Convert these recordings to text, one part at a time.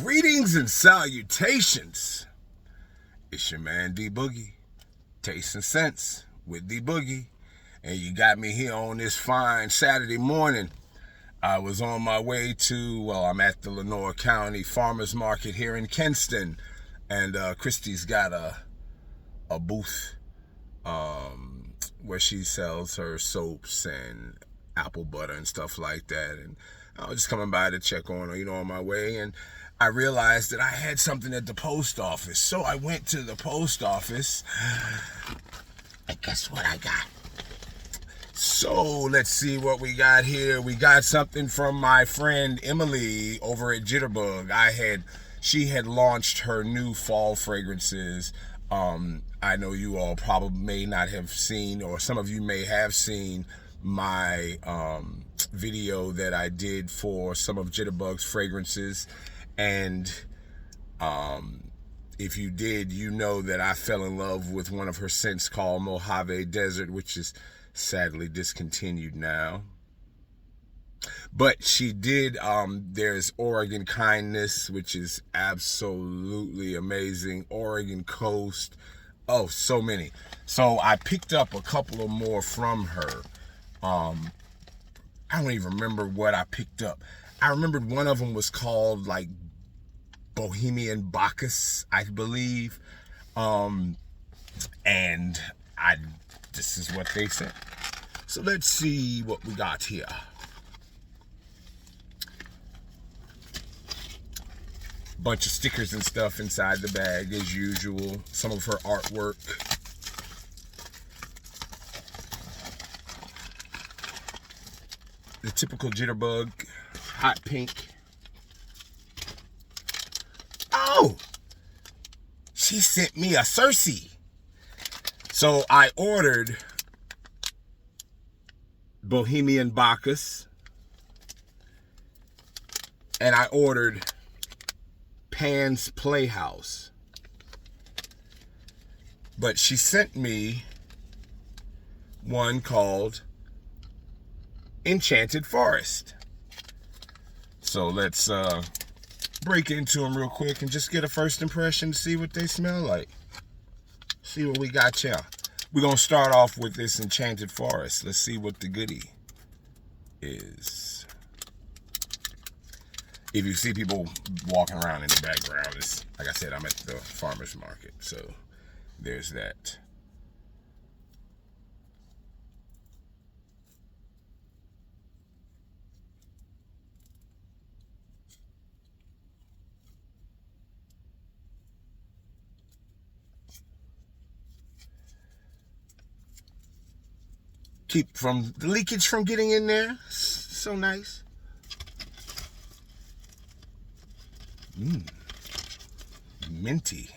Greetings and salutations. It's your man D Boogie, Taste and Sense with D Boogie, and you got me here on this fine Saturday morning. I was on my way to, I'm at the Lenore County Farmers Market here in Kinston, and Christy's got a booth where she sells her soaps and apple butter and stuff like that, and I was just coming by to check on her, on my way, and I realized that I had something at the post office. So I went to the post office, and guess what I got? So let's see what we got here. We got something from my friend Emily over at Jitterbug. She had launched her new fall fragrances. I know you all probably may not have seen, or some of you may have seen my video that I did for some of Jitterbug's fragrances. And if you did, you know that I fell in love with one of her scents called Mojave Desert, which is sadly discontinued now. But she did, there's Oregon Kindness, which is absolutely amazing. Oregon Coast. Oh, so many. So I picked up a couple of more from her. I don't even remember what I picked up. I remembered one of them was called like Bohemian Bacchus, I believe. And this is what they said. So let's see what we got here. Bunch of stickers and stuff inside the bag as usual. Some of her artwork. The typical Jitterbug hot pink. Oh, she sent me a Cersei. So I ordered Bohemian Bacchus, and I ordered Pan's Playhouse. But she sent me one called Enchanted Forest. So let's break into them real quick and just get a first impression, see what they smell like. See what we got here. We're going to start off with this Enchanted Forest. Let's see what the goodie is. If you see people walking around in the background, it's, like I said, I'm at the farmer's market. So there's that. Keep from the leakage from getting in there. So nice. Minty.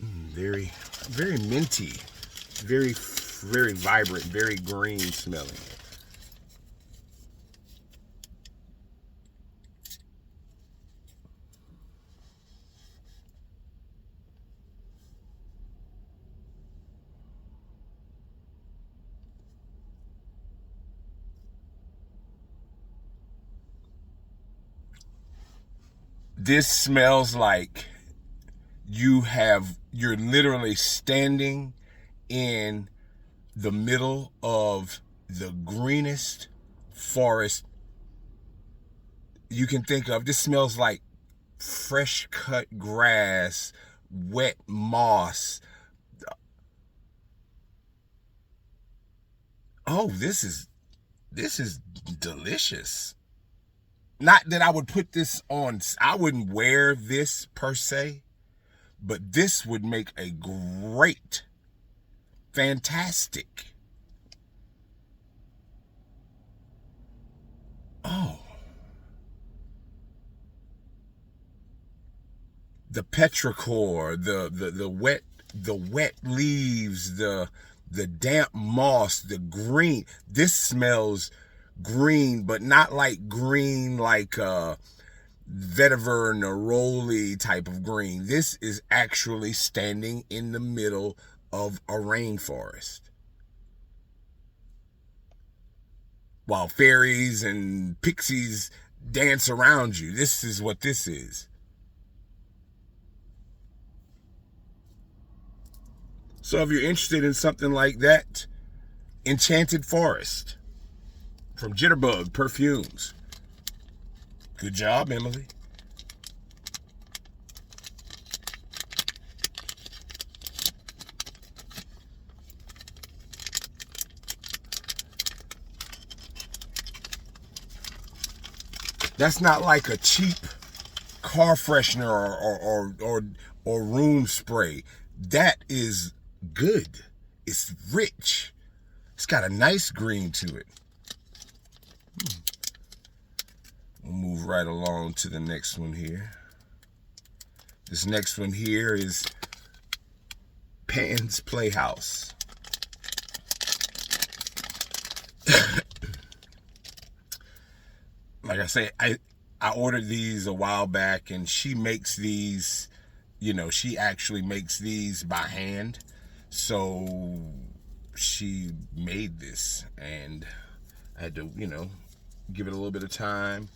Very, very minty. Very vibrant, very green smelling. This smells like you're literally standing in the middle of the greenest forest you can think of. This smells like fresh cut grass, wet moss. Oh, this is delicious. Not that I would put this on, I wouldn't wear this per se, but this would make a great, fantastic. Oh. The petrichor, the wet leaves, the damp moss, the green. This smells green, but not like green like vetiver neroli type of green. This is actually standing in the middle of a rainforest, while fairies and pixies dance around you. This is what this is. So if you're interested in something like that, Enchanted Forest from Jitterbug Perfumes. Good job, Emily. That's not like a cheap car freshener or room spray. That is good. It's rich. It's got a nice green to it. We'll move right along to the next one here. This next one here is Pan's Playhouse. Like I say, I ordered these a while back, and she makes these, she actually makes these by hand. So she made this, and I had to, give it a little bit of time.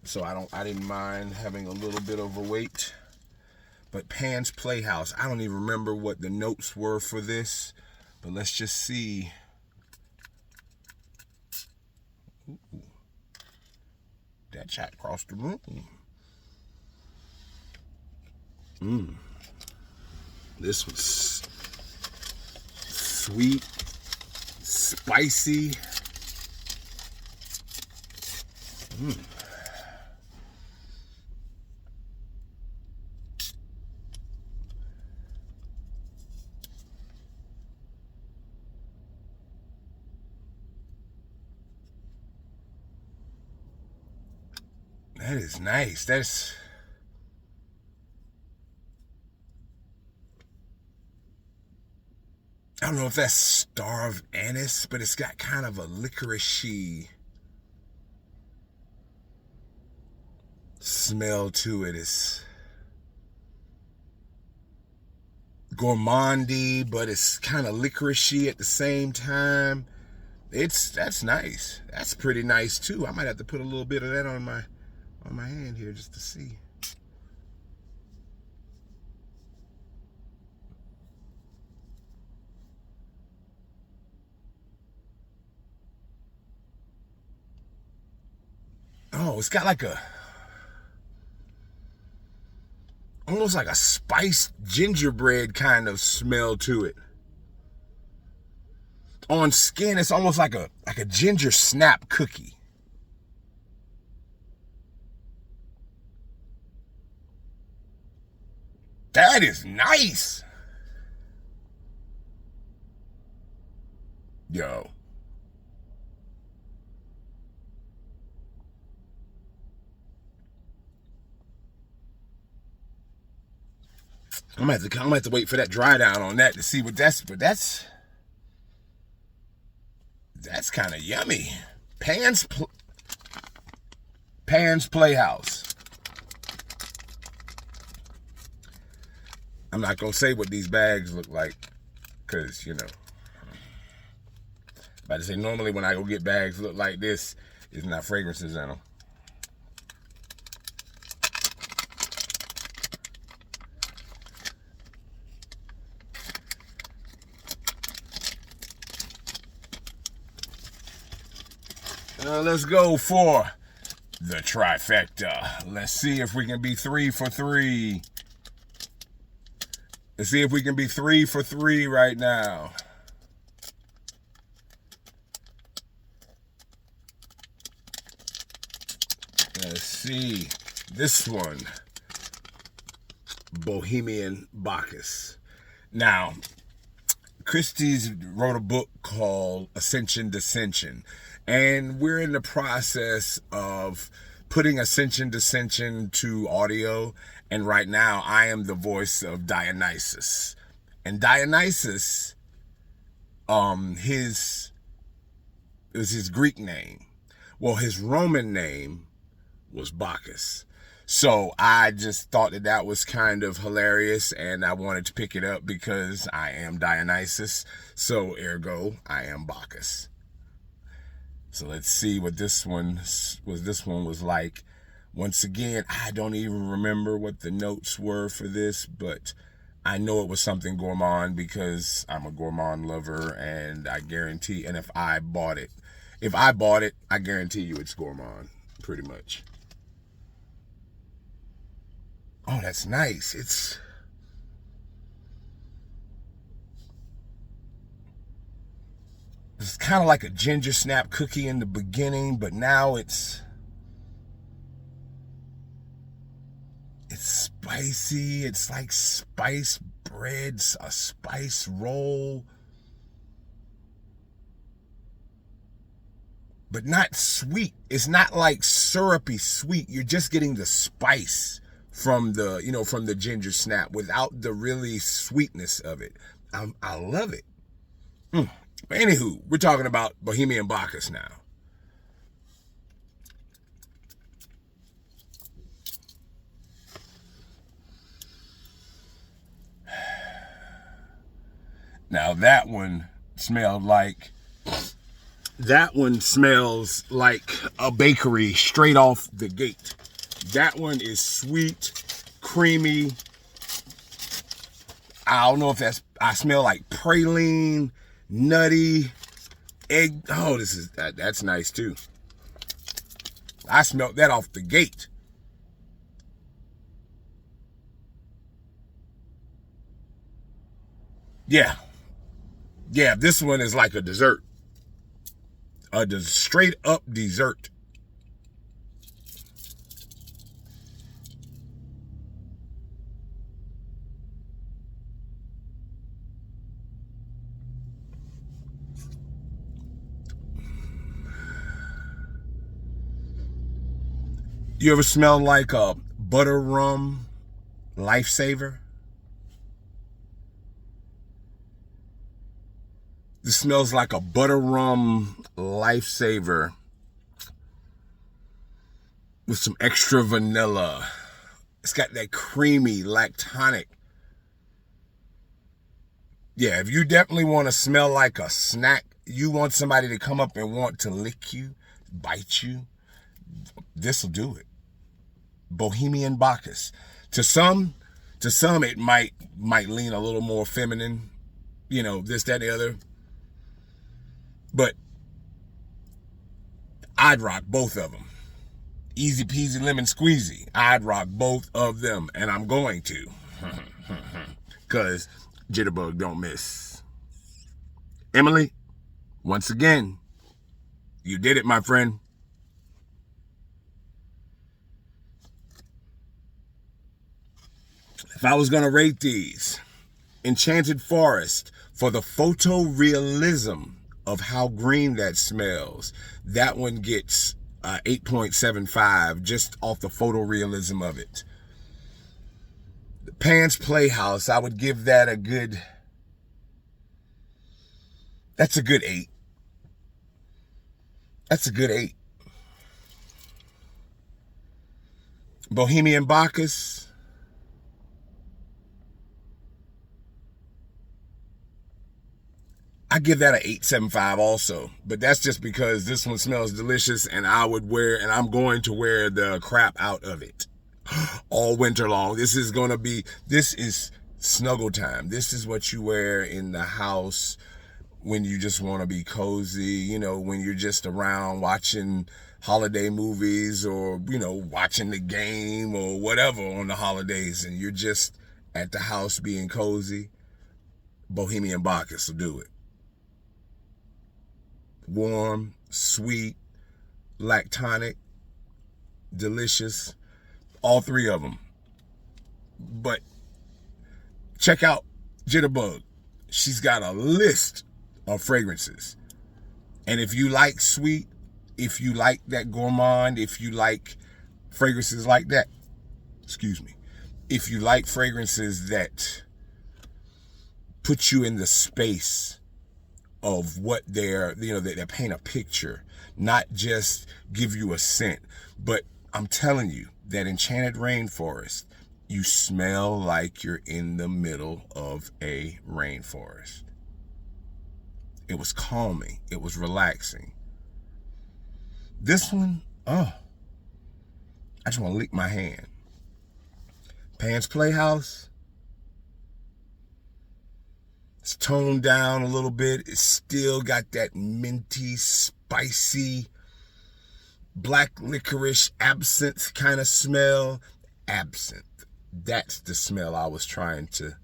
So I didn't mind having a little bit overweight. But Pan's Playhouse, I don't even remember what the notes were for this, but let's just see. Ooh. That shot across the room. This was sweet, spicy. That is nice. I don't know if that's Star of Anise, but it's got kind of a licoricey smell to it. It's gourmandy, but it's kind of licoricey at the same time. That's nice. That's pretty nice too. I might have to put a little bit of that on my hand here just to see. Oh, it's got like almost like a spiced gingerbread kind of smell to it. On skin, it's almost like a ginger snap cookie. That is nice. Yo. I'm gonna have to wait for that dry down on that to see what that's, but that's kind of yummy. Pan's Playhouse. I'm not gonna say what these bags look like, because about to say, normally when I go get bags look like this, it's not fragrances in them. Let's go for the trifecta. Let's see if we can be 3 for 3. Let's see if we can be 3 for 3 right now. Let's see. This one. Bohemian Bacchus. Now, Christie's wrote a book called Ascension Descension. And we're in the process of putting Ascension Descension to audio. And right now, I am the voice of Dionysus. And Dionysus, it was his Greek name. Well, his Roman name was Bacchus. So I just thought that that was kind of hilarious, and I wanted to pick it up because I am Dionysus, so ergo I am Bacchus. So let's see what this one was like. Once again, I don't even remember what the notes were for this, but I know it was something gourmand because I'm a gourmand lover, and I guarantee, and if I bought it, I guarantee you it's gourmand, pretty much. Oh, that's nice. It's kind of like a ginger snap cookie in the beginning, but now it's spicy. It's like spice bread, a spice roll, but not sweet. It's not like syrupy sweet. You're just getting the spice from the ginger snap without the really sweetness of it. I love it. But anywho, we're talking about Bohemian Bacchus now. Now that one smells like a bakery straight off the gate. That one is sweet, creamy. I don't know if I smell like praline, nutty, egg. Oh, that's nice too. I smelled that off the gate. Yeah, this one is like a dessert. Straight up dessert. You ever smell like a butter rum lifesaver? This smells like a butter rum lifesaver with some extra vanilla. It's got that creamy lactonic. Yeah, if you definitely want to smell like a snack, you want somebody to come up and want to lick you, bite you, this'll do it. Bohemian Bacchus. To some it might lean a little more feminine, this, that, and the other. But I'd rock both of them. Easy peasy lemon squeezy. I'd rock both of them, and I'm going to. Because Jitterbug don't miss. Emily, once again, you did it, my friend. If I was going to rate these, Enchanted Forest, for the photorealism of how green that smells, that one gets 8.75 just off the photorealism of it. Pan's Playhouse, I would give that that's a good 8. That's a good 8. Bohemian Bacchus, I give that an 8.75 also, but that's just because this one smells delicious, and I'm going to wear the crap out of it all winter long. This is snuggle time. This is what you wear in the house when you just want to be cozy, when you're just around watching holiday movies or, watching the game or whatever on the holidays, and you're just at the house being cozy. Bohemian Bacchus will do it. Warm, sweet, lactonic, delicious, all three of them. But check out Jitterbug. She's got a list of fragrances. And if you like sweet, if you like that gourmand, if you like fragrances like that, if you like fragrances that put you in the space of what they paint a picture, not just give you a scent. But I'm telling you, that Enchanted Rainforest, you smell like you're in the middle of a rainforest. It was calming. It was relaxing. This one, oh, I just want to lick my hand. Pan's Playhouse, it's toned down a little bit. It's still got that minty, spicy, black licorice, absinthe kind of smell. Absinthe. That's the smell I was trying to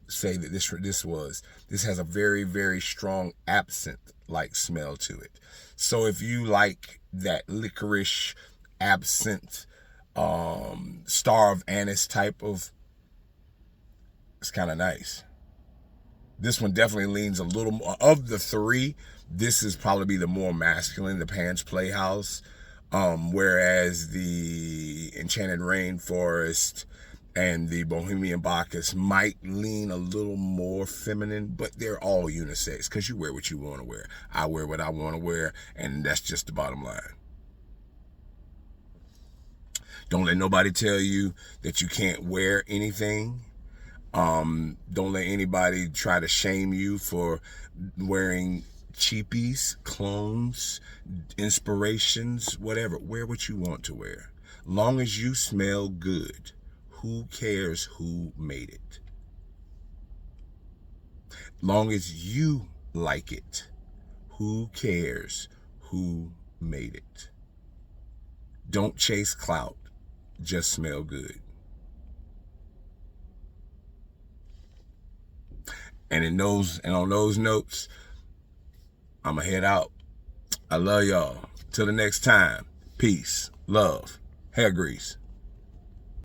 say that this was. This has a very, very strong absinthe-like smell to it. So if you like that licorice, absinthe, star of anise type of, it's kind of nice. This one definitely leans a little more, of the three, this is probably the more masculine, the Pan's Playhouse, whereas the Enchanted Rainforest and the Bohemian Bacchus might lean a little more feminine, but they're all unisex because you wear what you want to wear. I wear what I want to wear, and that's just the bottom line. Don't let nobody tell you that you can't wear anything. Don't let anybody try to shame you for wearing cheapies, clones, inspirations, whatever. Wear what you want to wear. Long as you smell good, who cares who made it? Long as you like it, who cares who made it? Don't chase clout, just smell good. And on those notes, I'ma head out. I love y'all. Till the next time, peace, love, hair grease.